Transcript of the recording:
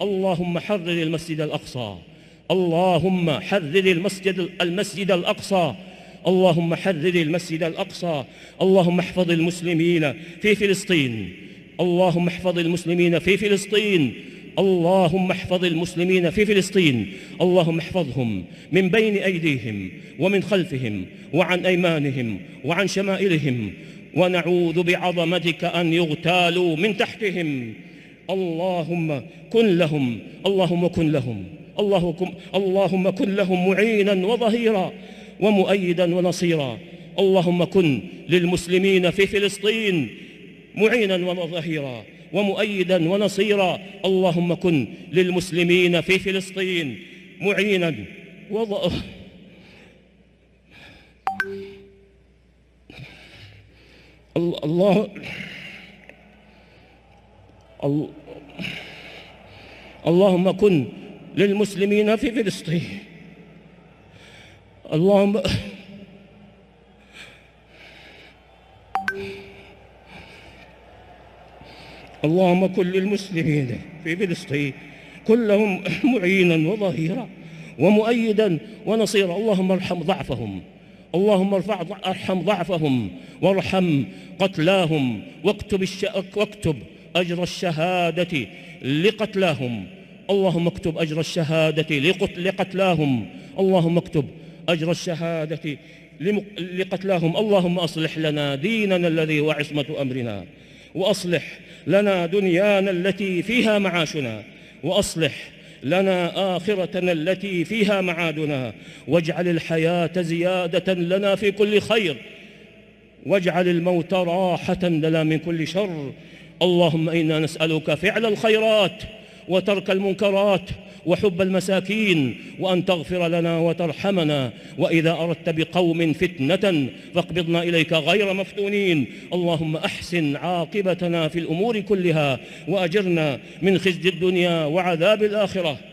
اللهم حرر المسجد الأقصى، اللهم حرر المسجد الأقصى، اللهم حرر المسجد الأقصى. اللهم احفظ المسلمين في فلسطين، اللهم احفظ المسلمين في فلسطين، اللهم احفظ المسلمين في فلسطين. اللهم احفظهم من بين أيديهم ومن خلفهم وعن أيمانهم وعن شمائلهم، ونعوذ بعظمتك أن يغتالوا من تحتهم. اللهم كن لهم، اللهم كن لهم، اللهم كن لهم معينا وظهيرا ومؤيدا ونصيرا. اللهم كن للمسلمين في فلسطين معينا وظهيرا ومؤيدا ونصيرا. اللهم كن للمسلمين في فلسطين معينا اللهم كن للمسلمين في فلسطين، اللهم كن للمسلمين في فلسطين كلهم معينا وظهيرا ومؤيدا ونصيرا. اللهم ارحم ضعفهم، اللهم ارحم ضعفهم وارحم قتلاهم، واكتب أجر الشهادة لقتلاهم. اللهم اكتب أجر الشهادة لقتلاهم، اللهم اكتب أجر الشهادة لقتلاهم. اللهم أصلح لنا ديننا الذي هو عصمة أمرنا، وأصلح لنا دنيانا التي فيها معاشنا، وأصلح لنا آخرتنا التي فيها معادنا، واجعل الحياة زيادة لنا في كل خير، واجعل الموت راحة لنا من كل شر. اللهم إنا نسألك فعل الخيرات وترك المنكرات وحب المساكين، وأن تغفر لنا وترحمنا، وإذا أردت بقوم فتنة فاقبضنا إليك غير مفتونين. اللهم أحسن عاقبتنا في الأمور كلها، وأجرنا من خزي الدنيا وعذاب الآخرة.